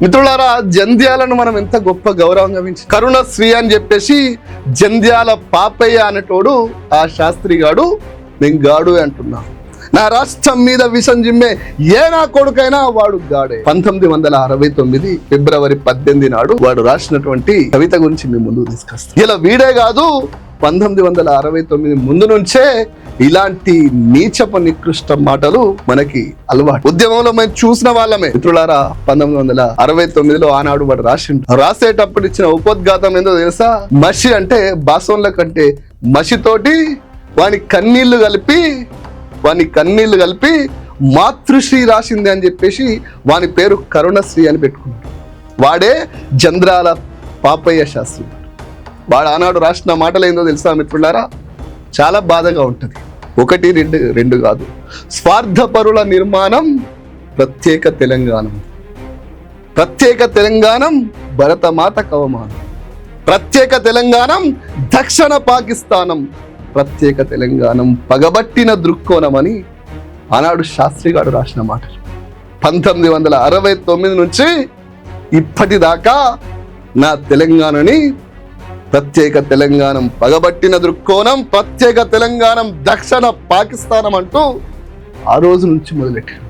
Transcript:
మిత్రులారా, జంధ్యాలను మనం ఎంత గొప్ప గౌరవంగా కరుణశ్రీ అని చెప్పేసి జంధ్యాల పాపయ్య అనేటోడు ఆ శాస్త్రి గాడు నేను గాడు అంటున్నా. నా రాష్ట్రం మీద విషం జిమ్మే ఏ నా కొడుకైనా వాడు గాడే. 1969 ఫిబ్రవరి 18 నాడు వాడు రాసినటువంటి కవిత గురించి మీ ముందుకు తీసుకొస్తాను. ఇలా వీడే కాదు, 1969 ముందు నుంచే ఇలాంటి నీచపు నికృష్ట మాటలు మనకి అలవాటు. ఉద్యమంలో మేము చూసిన వాళ్ళమే. మిత్రులారా, 1969లో ఆనాడు వాడు రాసేటప్పుడు ఇచ్చిన ఉపోద్ఘాతం ఏందో తెలుసా? మసి అంటే బాసోన్ల కంటే మసితోటి వాని కన్నీళ్లు కలిపి మాతృశ్రీ రాసింది అని చెప్పేసి వాని పేరు కరుణశ్రీ అని పెట్టుకున్నాడు. వాడే జంధ్యాల పాపయ్య శాస్త్రి. వాడు ఆనాడు రాసిన మాటలు ఏందో తెలుసా మిత్రులారా? చాలా బాధగా ఉంటుంది. 1, 2 కాదు. స్వార్థపరుల నిర్మాణం ప్రత్యేక తెలంగాణం భరతమాత కవమానం, ప్రత్యేక తెలంగాణం దక్షిణ పాకిస్తానం, ప్రత్యేక తెలంగాణం పగబట్టిన దృక్కోణం అని ఆనాడు శాస్త్రి గారు రాసిన మాటలు. 1969 నుంచి ఇప్పటిదాకా నా తెలంగాణని ప్రత్యేక తెలంగాణం పగబట్టిన దృక్కోణం, ప్రత్యేక తెలంగాణం దక్షిణ పాకిస్తానం అంటూ ఆ రోజు నుంచి మొదలెట్టారు.